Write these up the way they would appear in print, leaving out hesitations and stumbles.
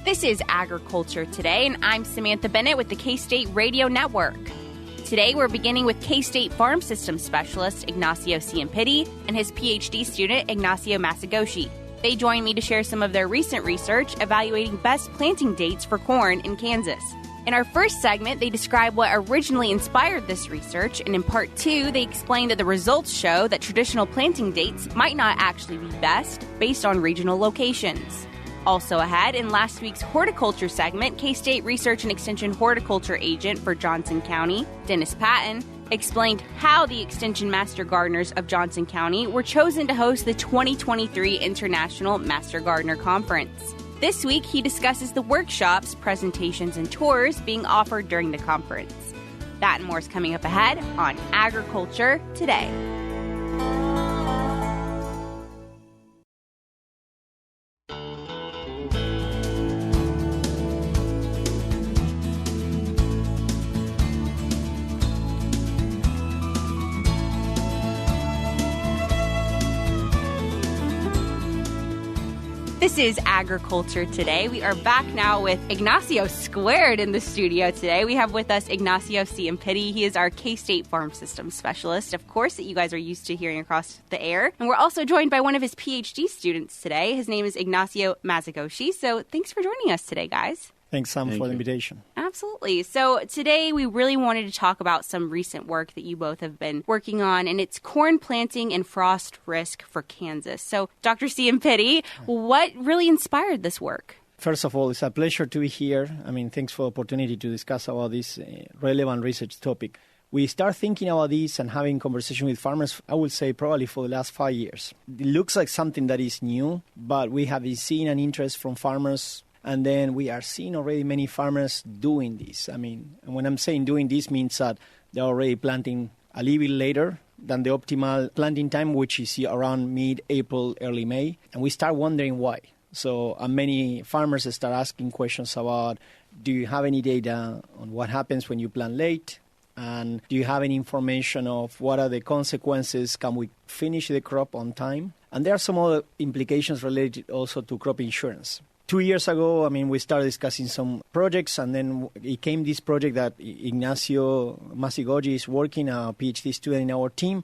This is Agriculture Today, and I'm Samantha Bennett with the K-State Radio Network. Today, we're beginning with K-State Farm Systems Specialist Ignacio Ciampitti and his Ph.D. student Ignacio Massigoge. They join me to share some of their recent research evaluating best planting dates for corn in Kansas. In our first segment, they describe what originally inspired this research, and in part 2, they explain that the results show that traditional planting dates might not actually be best based on regional locations. Also ahead, in last week's horticulture segment, K-State Research and Extension Horticulture Agent for Johnson County, Dennis Patton, explained how the Extension Master Gardeners of Johnson County were chosen to host the 2023 International Master Gardener Conference. This week, he discusses the workshops, presentations, and tours being offered during the conference. That and more is coming up ahead on Agriculture Today. This is Agriculture Today. We are back now with Ignacio Squared in the studio today. We have with us Ignacio Ciampitti. He is our K-State Farm Systems Specialist, of course, that you guys are used to hearing across the air. And we're also joined by one of his PhD students today. His name is Ignacio Massigoge. So thanks for joining us today, guys. Thanks, Sam, for the invitation. Absolutely. So today we really wanted to talk about some recent work that you both have been working on, and it's corn planting and frost risk for Kansas. So, Dr. Ciampitti, what really inspired this work? First of all, it's a pleasure to be here. Thanks for the opportunity to discuss about this relevant research topic. We start thinking about this and having conversation with farmers, I would say probably for the last 5 years. It looks like something that is new, but we have been seeing an interest from farmers. And then we are seeing already many farmers doing this. And when I'm saying doing this means that they're already planting a little bit later than the optimal planting time, which is around mid-April, early May. And we start wondering why. So many farmers start asking questions about, do you have any data on what happens when you plant late? And do you have any information of what are the consequences? Can we finish the crop on time? And there are some other implications related also to crop insurance. 2 years ago, we started discussing some projects, and then it came this project that Ignacio Massigoge is working, a PhD student in our team,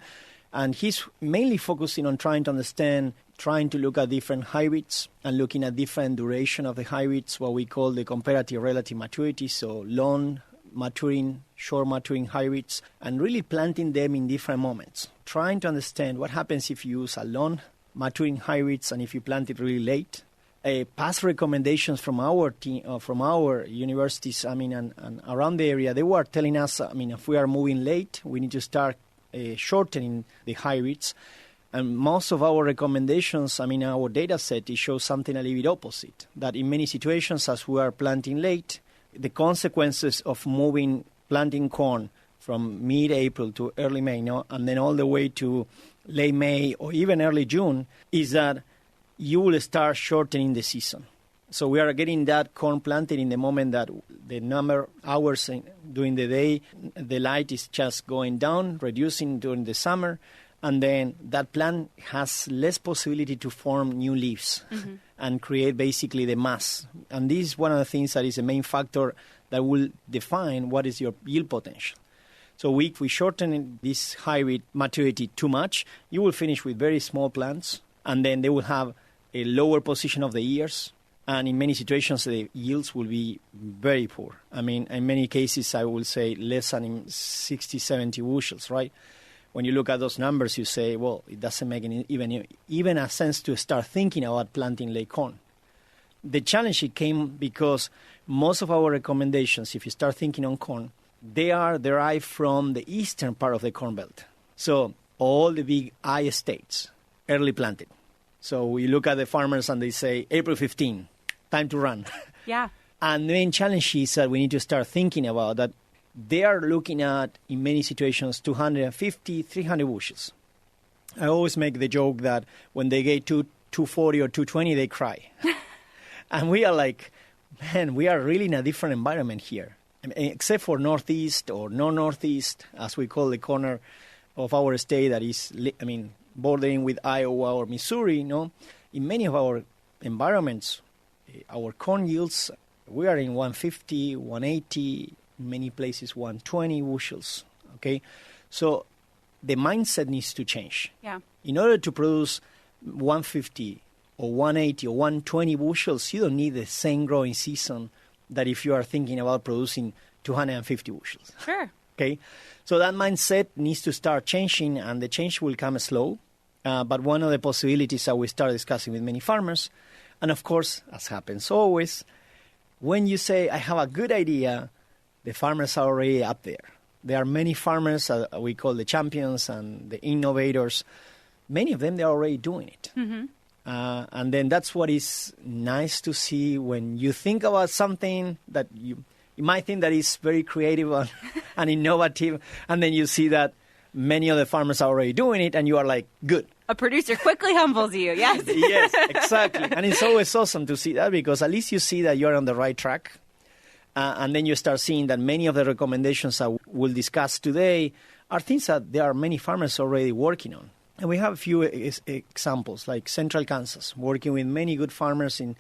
and he's mainly focusing on trying to understand, trying to look at different hybrids and looking at different duration of the hybrids, what we call the comparative relative maturity, so long maturing, short maturing hybrids, and really planting them in different moments, trying to understand what happens if you use a long maturing hybrids and if you plant it really late. Past recommendations from our team, from our universities, and around the area, they were telling us, if we are moving late, we need to start shortening the hybrids. And most of our recommendations, our data set, it shows something a little bit opposite. That in many situations, as we are planting late, the consequences of planting corn from mid-April to early May, and then all the way to late May or even early June, is that you will start shortening the season. So we are getting that corn planted in the moment that the number of hours during the day, the light is just going down, reducing during the summer, and then that plant has less possibility to form new leaves and create basically the mass. And this is one of the things that is the main factor that will define what is your yield potential. So if we shorten this hybrid maturity too much, you will finish with very small plants, and then they will have a lower position of the ears, and in many situations the yields will be very poor. In many cases I will say less than 60, 70 bushels, right? When you look at those numbers, you say, well, it doesn't make even a sense to start thinking about planting late corn. The challenge it came because most of our recommendations, if you start thinking on corn, they are derived from the eastern part of the Corn Belt. So all the big I states, early planted. So we look at the farmers and they say, April 15, time to run. Yeah. And the main challenge is that we need to start thinking about that they are looking at, in many situations, 250, 300 bushels. I always make the joke that when they get 240 or 220, they cry. And we are like, man, we are really in a different environment here. Except for northeast or northeast, as we call the corner of our state that is, bordering with Iowa or Missouri, in many of our environments, our corn yields, we are in 150, 180, in many places 120 bushels, okay? So the mindset needs to change. Yeah. In order to produce 150 or 180 or 120 bushels, you don't need the same growing season that if you are thinking about producing 250 bushels. Sure. Okay? So that mindset needs to start changing, and the change will come slow. But one of the possibilities that we start discussing with many farmers, and of course, as happens always, when you say, I have a good idea, the farmers are already up there. There are many farmers we call the champions and the innovators. Many of them, they're already doing it. Mm-hmm. And then that's what is nice to see when you think about something that you might think that is very creative and innovative, and then you see that many of the farmers are already doing it, and you are like, good. A producer quickly humbles you, yes. Yes, exactly. And it's always awesome to see that, because at least you see that you're on the right track. And then you start seeing that many of the recommendations that we'll discuss today are things that there are many farmers already working on. And we have a few examples, like Central Kansas, working with many good farmers in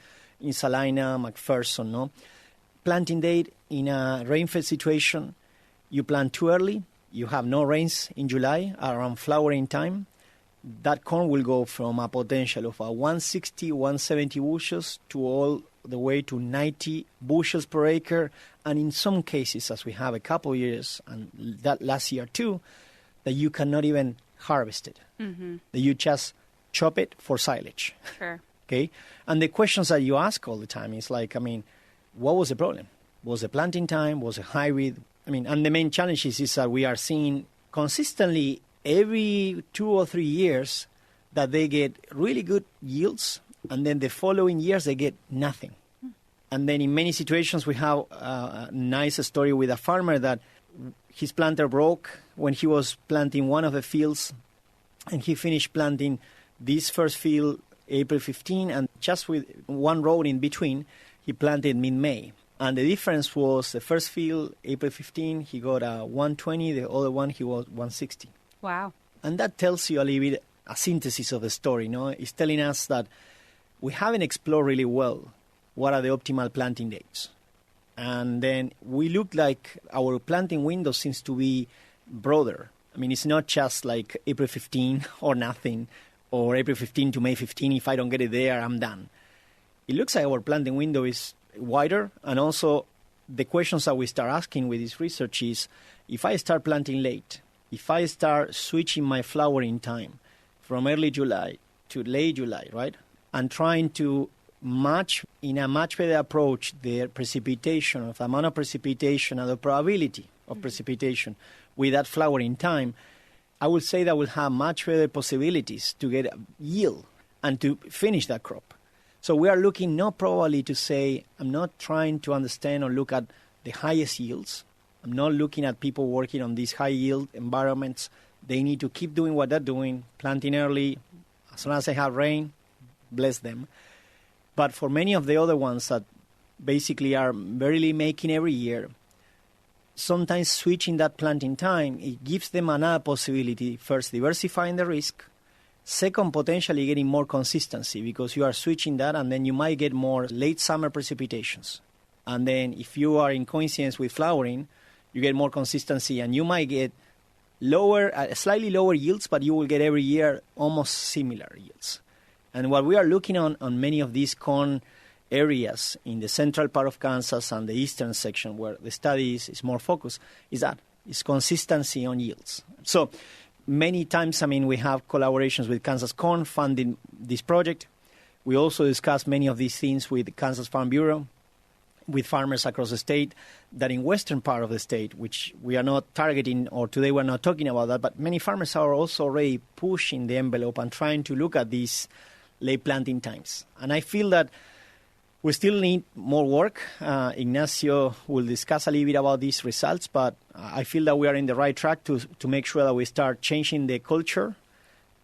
Salina, McPherson, no? Planting date in a rainfed situation, you plant too early, you have no rains in July, around flowering time. That corn will go from a potential of 160, 170 bushels to all the way to 90 bushels per acre. And in some cases, as we have a couple of years, and that last year too, that you cannot even harvest it. Mm-hmm. That you just chop it for silage. Sure. Okay? And the questions that you ask all the time is like, what was the problem? Was the planting time? Was it hybrid? And the main challenge is that we are seeing consistently every 2 or 3 years that they get really good yields, and then the following years they get nothing. And then in many situations we have a nice story with a farmer that his planter broke when he was planting one of the fields, and he finished planting this first field April 15, and just with one row in between, he planted mid-May. And the difference was the first field, April 15, he got 120, the other one he was 160. Wow. And that tells you a little bit a synthesis of the story, no? It's telling us that we haven't explored really well what are the optimal planting dates. And then we look like our planting window seems to be broader. It's not just like April 15 or nothing, or April 15 to May 15, if I don't get it there, I'm done. It looks like our planting window is wider, and also the questions that we start asking with this research is, if I start planting late, if I start switching my flowering time from early July to late July, right, and trying to match in a much better approach the precipitation, of the amount of precipitation and the probability of precipitation with that flowering time, I would say that we'll have much better possibilities to get yield and to finish that crop. So we are looking not probably to say, I'm not trying to understand or look at the highest yields. I'm not looking at people working on these high yield environments. They need to keep doing what they're doing, planting early. As long as they have rain, bless them. But for many of the other ones that basically are barely making every year, sometimes switching that planting time, it gives them another possibility. First, diversifying the risk. Second, potentially getting more consistency, because you are switching that, and then you might get more late summer precipitations. And then if you are in coincidence with flowering, you get more consistency, and you might get slightly lower yields, but you will get every year almost similar yields. And what we are looking on many of these corn areas in the central part of Kansas and the eastern section where the study is more focused, is consistency on yields. So many times, we have collaborations with Kansas Corn funding this project. We also discuss many of these things with the Kansas Farm Bureau, with farmers across the state, that in western part of the state, which we are not targeting, or today we're not talking about that, but many farmers are also already pushing the envelope and trying to look at these late planting times. And I feel that we still need more work. Ignacio will discuss a little bit about these results, but I feel that we are in the right track to make sure that we start changing the culture,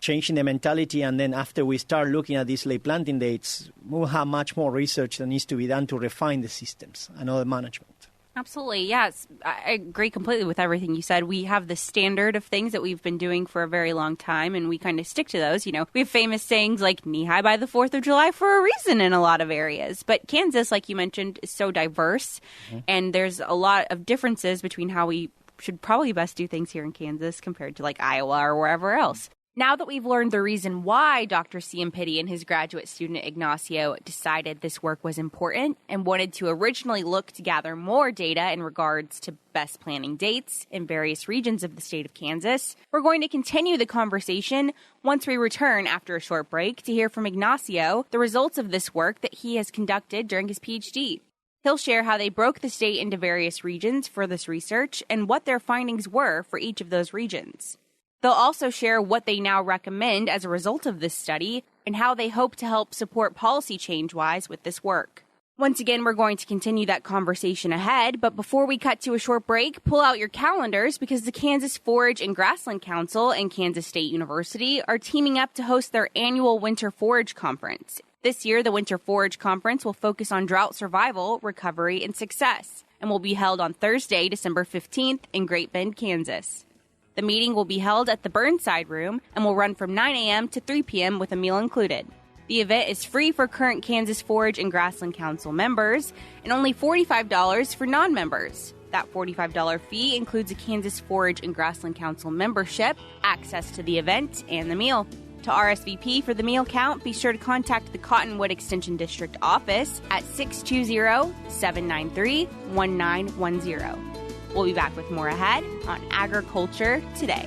changing the mentality, and then after we start looking at these late planting dates, we'll have much more research that needs to be done to refine the systems and other management. Absolutely. Yes. I agree completely with everything you said. We have the standard of things that we've been doing for a very long time, and we kind of stick to those. You know, we have famous sayings like knee high by the 4th of July for a reason in a lot of areas. But Kansas, like you mentioned, is so diverse, and there's a lot of differences between how we should probably best do things here in Kansas compared to like Iowa or wherever else. Now that we've learned the reason why Dr. Ciampitti and his graduate student Ignacio decided this work was important and wanted to originally look to gather more data in regards to best planting dates in various regions of the state of Kansas, we're going to continue the conversation once we return after a short break to hear from Ignacio the results of this work that he has conducted during his Ph.D. He'll share how they broke the state into various regions for this research and what their findings were for each of those regions. They'll also share what they now recommend as a result of this study and how they hope to help support policy change-wise with this work. Once again, we're going to continue that conversation ahead, but before we cut to a short break, pull out your calendars because the Kansas Forage and Grassland Council and Kansas State University are teaming up to host their annual Winter Forage Conference. This year, the Winter Forage Conference will focus on drought survival, recovery, and success, and will be held on Thursday, December 15th in Great Bend, Kansas. The meeting will be held at the Burnside Room and will run from 9 a.m. to 3 p.m. with a meal included. The event is free for current Kansas Forage and Grassland Council members and only $45 for non-members. That $45 fee includes a Kansas Forage and Grassland Council membership, access to the event, and the meal. To RSVP for the meal count, be sure to contact the Cottonwood Extension District office at 620-793-1910. We'll be back with more ahead on Agriculture Today.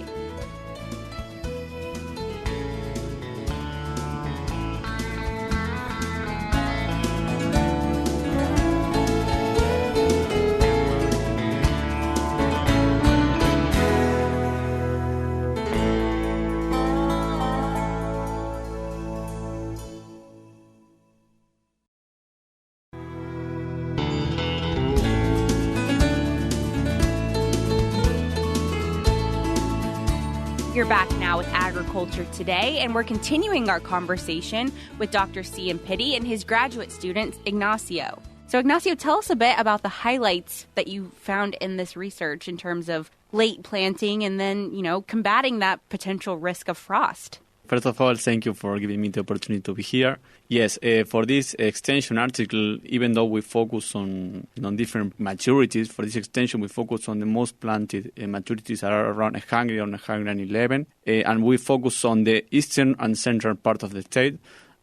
You're back now with Agriculture Today, and we're continuing our conversation with Dr. Ciampitti and his graduate student, Ignacio. So, Ignacio, tell us a bit about the highlights that you found in this research in terms of late planting and then, combating that potential risk of frost. First of all, thank you for giving me the opportunity to be here. Yes, for this extension article, even though we focus on different maturities, for this extension we focus on the most planted maturities are around 100 or 111, and we focus on the eastern and central part of the state.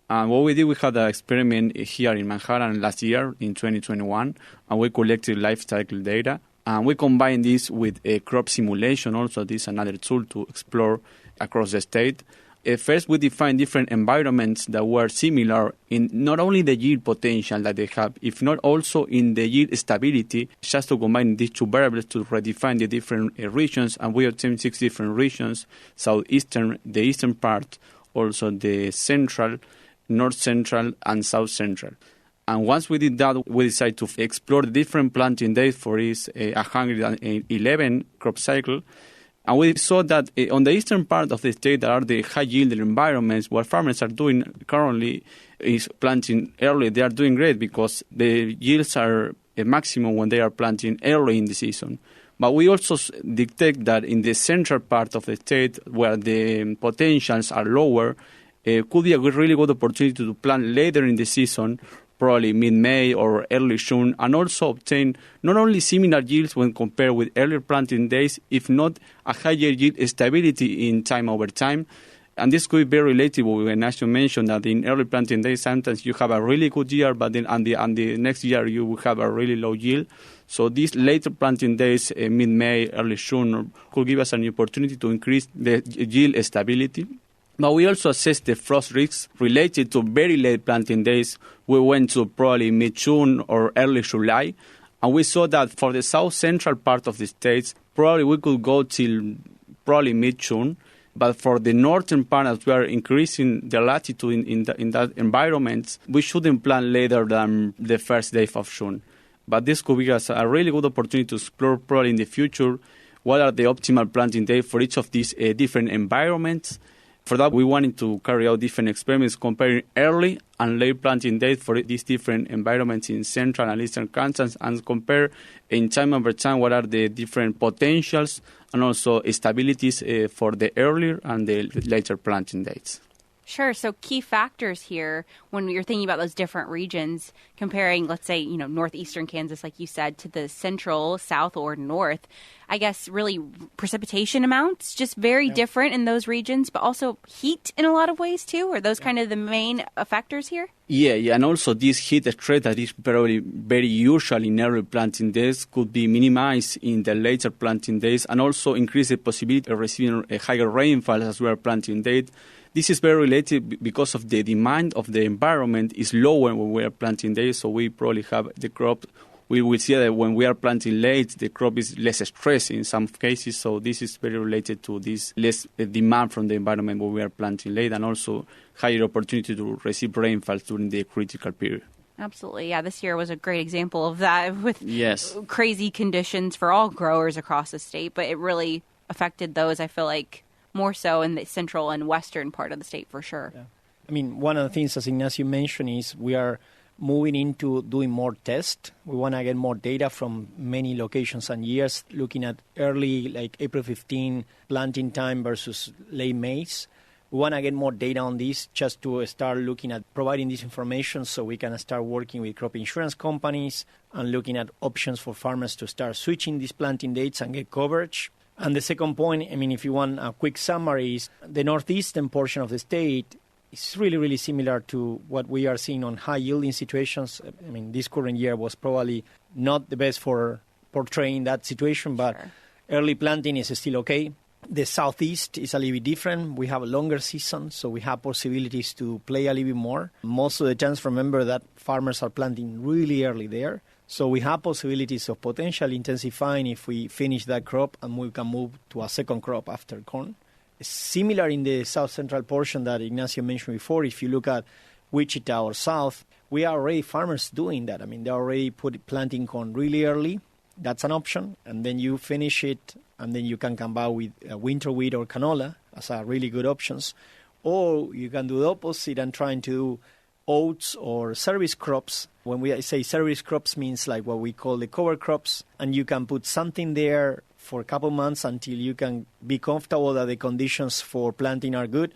And what we did, we had an experiment here in Manhattan last year in 2021, and we collected life cycle data. And we combined this with a crop simulation also. This is another tool to explore across the state. First, we defined different environments that were similar in not only the yield potential that they have, if not also in the yield stability, just to combine these two variables to redefine the different regions. And we obtained 6 different regions: southeastern, the eastern part, also the central, north central, and south central. And once we did that, we decided to explore the different planting days for this 111 crop cycle. And we saw that on the eastern part of the state, there are the high-yielding environments. What farmers are doing currently is planting early. They are doing great because the yields are a maximum when they are planting early in the season. But we also detect that in the central part of the state, where the potentials are lower, could be a really good opportunity to plant later in the season, probably mid-May or early June, and also obtain not only similar yields when compared with earlier planting days, if not a higher yield stability in time over time. And this could be very relatable when Ignacio mentioned that in early planting days, sometimes you have a really good year, but then on the next year you will have a really low yield. So these later planting days, mid-May, early June, could give us an opportunity to increase the yield stability. But we also assessed the frost risks related to very late planting days. We went to probably mid-June or early July, and we saw that for the south-central part of the states, probably we could go till probably mid-June. But for the northern part, as we are increasing the latitude in that environment, we shouldn't plant later than the first day of June. But this could be a really good opportunity to explore probably in the future what are the optimal planting days for each of these different environments. For that, we wanted to carry out different experiments comparing early and late planting dates for these different environments in central and eastern Kansas and compare in time over time what are the different potentials and also stabilities for the earlier and the later planting dates. Sure. So key factors here when you're thinking about those different regions, comparing, let's say, northeastern Kansas, like you said, to the central, south, or north, I guess really precipitation amounts, just very different in those regions, but also heat in a lot of ways too. Are those kind of the main factors here? Yeah, and also this heat stress that is probably very usual in early planting days could be minimized in the later planting days and also increase the possibility of receiving a higher rainfall as we are planting date. This is very related because of the demand of the environment is lower when we are planting days, so we probably have the crop. We will see that when we are planting late, the crop is less stressed in some cases, so this is very related to this less demand from the environment when we are planting late and also higher opportunity to receive rainfall during the critical period. Absolutely. Yeah, this year was a great example of that with crazy conditions for all growers across the state, but it really affected those, I feel like, more so in the central and western part of the state for sure. Yeah. I mean, one of the things, as Ignacio mentioned, is we are moving into doing more tests. We want to get more data from many locations and years, looking at early, like April 15, planting time versus late maize. We want to get more data on this just to start looking at providing this information so we can start working with crop insurance companies and looking at options for farmers to start switching these planting dates and get coverage. And the second point, I mean, if you want a quick summary, is the northeastern portion of the state is really, really similar to what we are seeing on high-yielding situations. I mean, this current year was probably not the best for portraying that situation, but early planting is still okay. The southeast is a little bit different. We have a longer season, so we have possibilities to play a little bit more. Most of the times, remember that farmers are planting really early there. So we have possibilities of potentially intensifying if we finish that crop and we can move to a second crop after corn. Similar in the south-central portion that Ignacio mentioned before, if you look at Wichita or south, we are already farmers doing that. I mean, they're already planting corn really early. That's an option. And then you finish it, and then you can come back with winter wheat or canola as a really good options. Or you can do the opposite and trying to do oats or service crops. When we say service crops means like what we call the cover crops, and you can put something there for a couple months until you can be comfortable that the conditions for planting are good,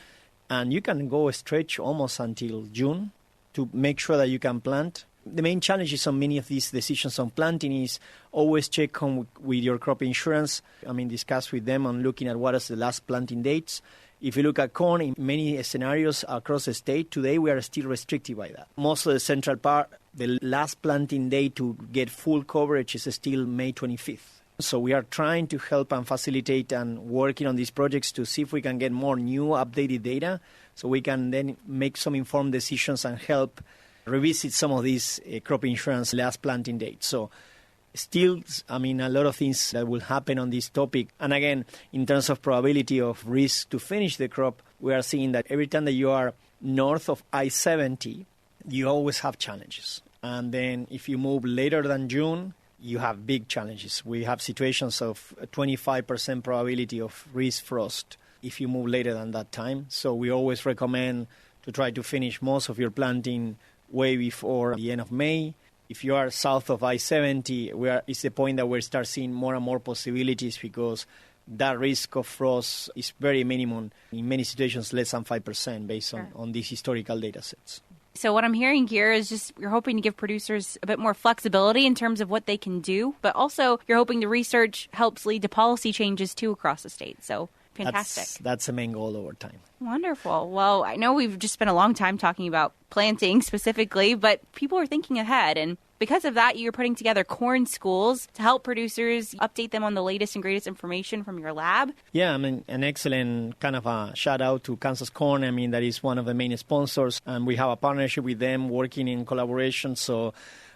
and you can go stretch almost until June to make sure that you can plant. The main challenges on many of these decisions on planting is always check on with your crop insurance. I mean, discuss with them on looking at what is the last planting dates. If you look at corn, in many scenarios across the state, today we are still restricted by that. Most of the central part, the last planting day to get full coverage is still May 25th. So we are trying to help and facilitate and working on these projects to see if we can get more new updated data so we can then make some informed decisions and help revisit some of these crop insurance last planting dates. So still, I mean, a lot of things that will happen on this topic. And again, in terms of probability of risk to finish the crop, we are seeing that every time that you are north of I-70, you always have challenges. And then if you move later than June, you have big challenges. We have situations of 25% probability of risk frost if you move later than that time. So we always recommend to try to finish most of your planting way before the end of May. If you are south of I-70, it's the point that we start seeing more and more possibilities because that risk of frost is very minimum. In many situations, less than 5% based on these historical data sets. So what I'm hearing here is just you're hoping to give producers a bit more flexibility in terms of what they can do, but also you're hoping the research helps lead to policy changes too across the state. So fantastic. That's the main goal over time. Wonderful. Well, I know we've just spent a long time talking about planting specifically, but people are thinking ahead. And because of that, you're putting together corn schools to help producers update them on the latest and greatest information from your lab. Yeah, I mean, an excellent kind of a shout out to Kansas Corn. I mean, that is one of the main sponsors, and we have a partnership with them working in collaboration. So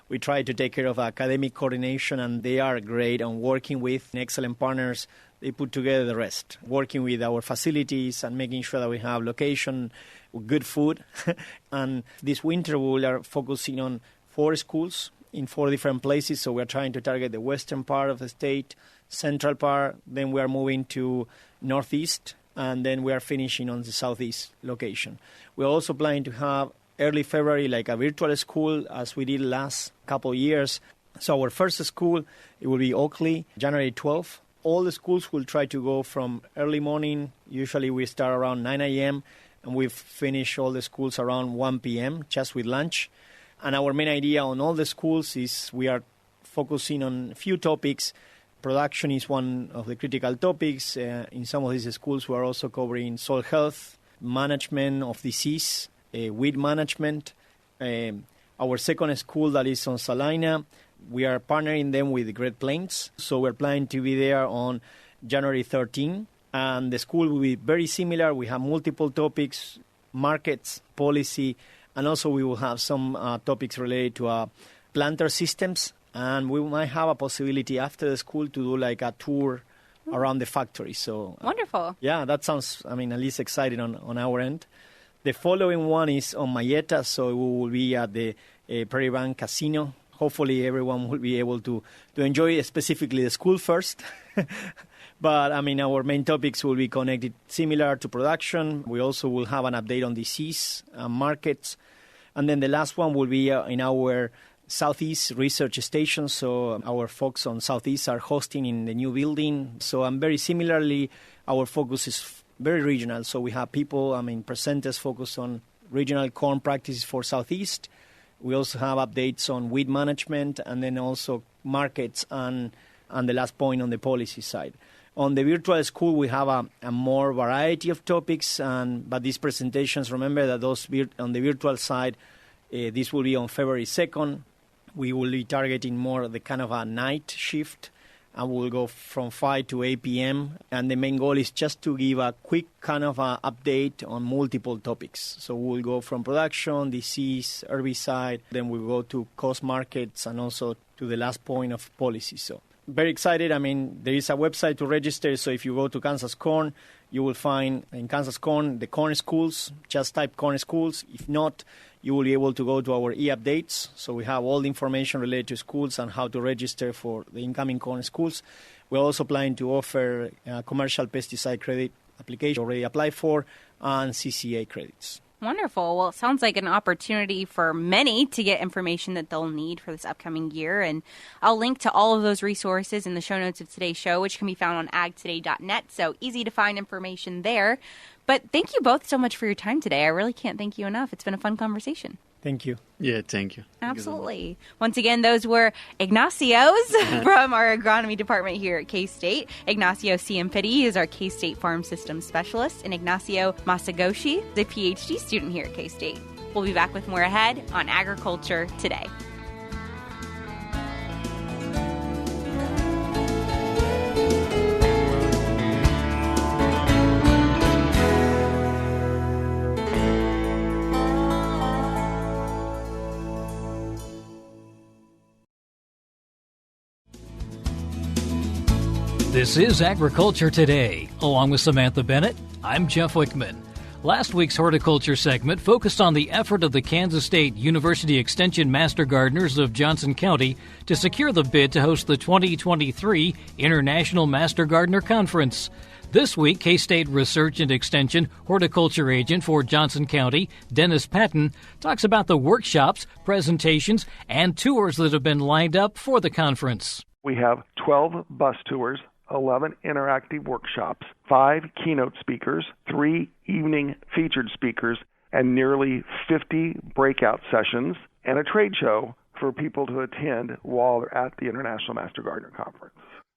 we try to take care of academic coordination, and they are great on working with excellent partners. They put together the rest, working with our facilities and making sure that we have location, good food. And this winter we are focusing on 4 schools in 4 different places. So we're trying to target the western part of the state, central part. Then we are moving to northeast and then we are finishing on the southeast location. We're also planning to have early February like a virtual school as we did last couple of years. So our first school, it will be Oakley, January 12th. All the schools will try to go from early morning. Usually we start around 9 a.m. and we finish all the schools around 1 p.m. just with lunch. And our main idea on all the schools is we are focusing on a few topics. Production is one of the critical topics. In some of these schools, we are also covering soil health, management of disease, weed management. Our second school that is on Salina, we are partnering them with the Great Plains. So we're planning to be there on January 13. And the school will be very similar. We have multiple topics, markets, policy, and also we will have some topics related to planter systems. And we might have a possibility after the school to do like a tour around the factory. So wonderful. Yeah, that sounds, at least exciting on our end. The following one is on Mayetta, so we will be at the Prairie Bank Casino. Hopefully everyone will be able to enjoy specifically the school first. But, our main topics will be connected similar to production. We also will have an update on disease, markets. And then the last one will be in our Southeast Research Station. So our folks on Southeast are hosting in the new building. So very similarly, our focus is very regional. So we have people, presenters focused on regional corn practices for Southeast. We also have updates on weed management and then also markets and the last point on the policy side. On the virtual school, we have a more variety of topics, but these presentations, remember that those on the virtual side, this will be on February 2nd. We will be targeting more the kind of a night shift, and we'll go from 5 to 8 p.m. And the main goal is just to give a quick kind of a update on multiple topics. So we'll go from production, disease, herbicide, then we'll go to cost markets, and also to the last point of policy. So very excited. There is a website to register. So if you go to Kansas Corn, you will find in Kansas Corn the corn schools. Just type corn schools. If not, you will be able to go to our eUpdates. So we have all the information related to schools and how to register for the incoming corn schools. We're also planning to offer commercial pesticide credit application already applied for and CCA credits. Wonderful. Well, it sounds like an opportunity for many to get information that they'll need for this upcoming year. And I'll link to all of those resources in the show notes of today's show, which can be found on agtoday.net. So easy to find information there. But thank you both so much for your time today. I really can't thank you enough. It's been a fun conversation. Thank you. Yeah, thank you. Absolutely. Thank you so Once again, those were Ignacio's from our agronomy department here at K-State. Ignacio Ciampitti is our K-State Farm Systems Specialist, and Ignacio Massigoge is a Ph.D. student here at K-State. We'll be back with more ahead on Agriculture Today. This is Agriculture Today. Along with Samantha Bennett, I'm Jeff Wickman. Last week's horticulture segment focused on the effort of the Kansas State University Extension Master Gardeners of Johnson County to secure the bid to host the 2023 International Master Gardener Conference. This week, K-State Research and Extension Horticulture Agent for Johnson County, Dennis Patton, talks about the workshops, presentations, and tours that have been lined up for the conference. We have 12 bus tours, 11 interactive workshops, 5 keynote speakers, 3 evening featured speakers, and nearly 50 breakout sessions, and a trade show for people to attend while they're at the International Master Gardener Conference.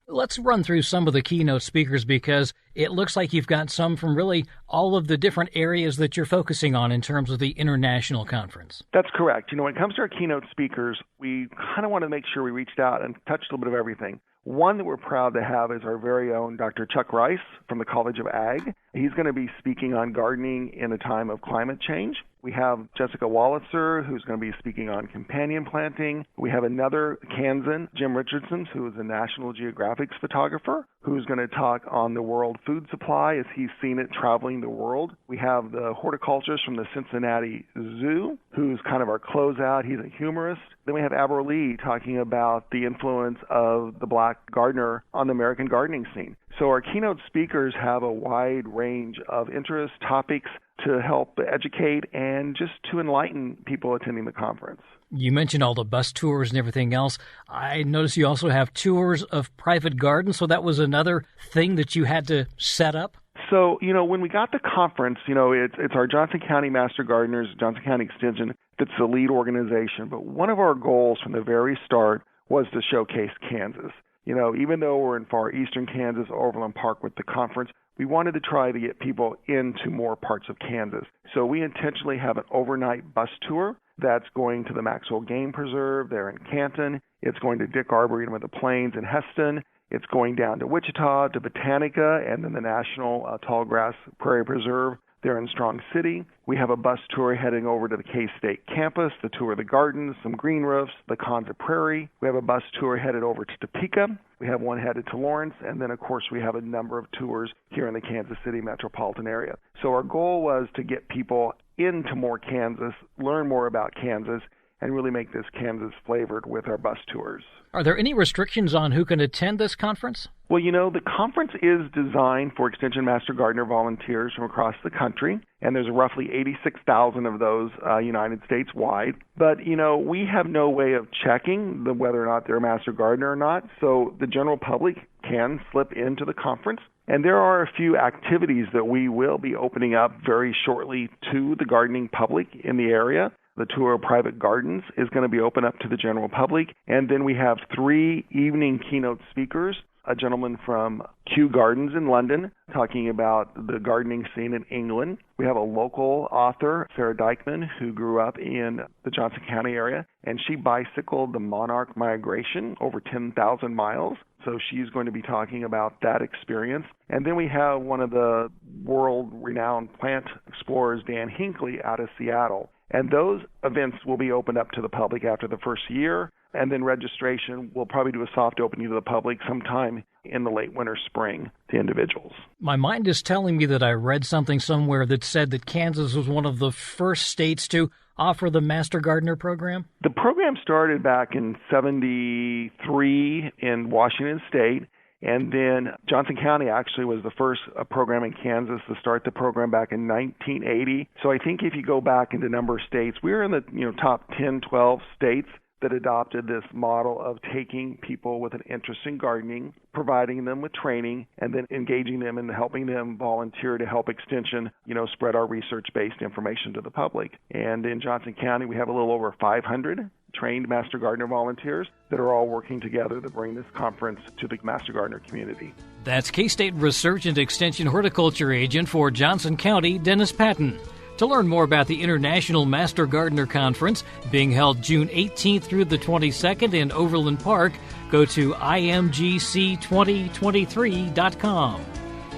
Let's run through some of the keynote speakers because it looks like you've got some from really all of the different areas that you're focusing on in terms of the international conference. That's correct. When it comes to our keynote speakers, we kind of want to make sure we reached out and touched a little bit of everything. One that we're proud to have is our very own Dr. Chuck Rice from the College of Ag. He's going to be speaking on gardening in a time of climate change. We have Jessica Wallitzer, who's going to be speaking on companion planting. We have another Kansan, Jim Richardson, who is a National Geographic's photographer, who's going to talk on the world food supply as he's seen it traveling the world. We have the horticulturist from the Cincinnati Zoo, who's kind of our closeout. He's a humorist. Then we have Aber Lee talking about the influence of the black gardener on the American gardening scene. So our keynote speakers have a wide range of interest topics to help educate and just to enlighten people attending the conference. You mentioned all the bus tours and everything else. I noticed you also have tours of private gardens, so that was another thing that you had to set up? So, when we got the conference, it's our Johnson County Master Gardeners, Johnson County Extension, that's the lead organization. But one of our goals from the very start was to showcase Kansas. Even though we're in far eastern Kansas, Overland Park with the conference, we wanted to try to get people into more parts of Kansas. So we intentionally have an overnight bus tour that's going to the Maxwell Game Preserve there in Canton. It's going to Dick Arboretum of the Plains in Heston. It's going down to Wichita, to Botanica, and then the National Tallgrass Prairie Preserve there in Strong City. We have a bus tour heading over to the K-State campus, the tour of the gardens, some green roofs, the Conza Prairie. We have a bus tour headed over to Topeka. We have one headed to Lawrence. And then, of course, we have a number of tours here in the Kansas City metropolitan area. So our goal was to get people into more Kansas, learn more about Kansas, and really make this Kansas flavored with our bus tours. Are there any restrictions on who can attend this conference? Well, the conference is designed for Extension Master Gardener volunteers from across the country, and there's roughly 86,000 of those United States wide. But, we have no way of checking whether or not they're a Master Gardener or not, so the general public can slip into the conference. And there are a few activities that we will be opening up very shortly to the gardening public in the area. The tour of private gardens is going to be open up to the general public. And then we have 3 evening keynote speakers, a gentleman from Kew Gardens in London talking about the gardening scene in England. We have a local author, Sarah Dykman, who grew up in the Johnson County area, and she bicycled the monarch migration over 10,000 miles. So she's going to be talking about that experience. And then we have one of the world-renowned plant explorers, Dan Hinckley, out of Seattle. And those events will be opened up to the public after the first year. And then registration, we'll probably do a soft opening to the public sometime in the late winter, spring to individuals. My mind is telling me that I read something somewhere that said that Kansas was one of the first states to offer the Master Gardener program? The program started back in 1973 in Washington State. And then Johnson County actually was the first program in Kansas to start the program back in 1980. So I think if you go back into number of states, we're in the top 10, 12 states that adopted this model of taking people with an interest in gardening, providing them with training, and then engaging them and helping them volunteer to help Extension, spread our research-based information to the public. And in Johnson County, we have a little over 500 trained Master Gardener volunteers that are all working together to bring this conference to the Master Gardener community. That's K-State Research and Extension Horticulture Agent for Johnson County, Dennis Patton. To learn more about the International Master Gardener Conference being held June 18th through the 22nd in Overland Park, go to imgc2023.com.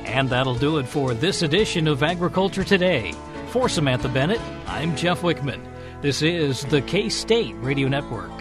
And that'll do it for this edition of Agriculture Today. For Samantha Bennett, I'm Jeff Wickman. This is the K-State Radio Network.